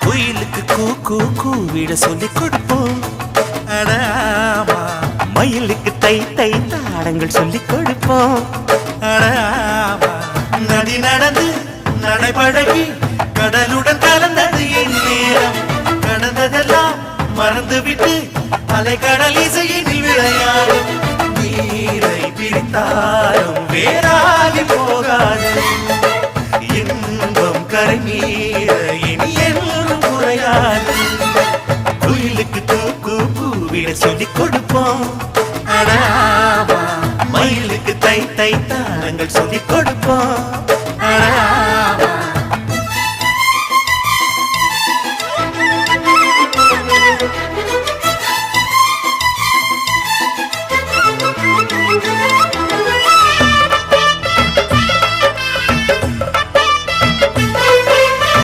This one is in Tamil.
குயிலுக்கு கூ கூ கூவிட சொல்லி கொடுப்போம். அடாமா மயிலுக்கு தை தை தாளங்கள் சொல்லி கொடுப்போம். அடாமா நதி நடந்து நடைபழகி கடலுடன் கலந்தது என் நேரம். கடந்ததெல்லாம் மறந்துவிட்டு அலைக்கடல் இசையினில் விளையாடும். நீரை பிரித்தாலும் வேறாகி போகாது இன்பம் கரை மீற இனி என்றும் குறையாது. குயிலுக்கு தூக்கு பூவிட சொல்லி கொடுப்போம். அடாமா மயிலுக்கு தை தை தாளங்கள் சொல்லி கொடுப்போம். அடா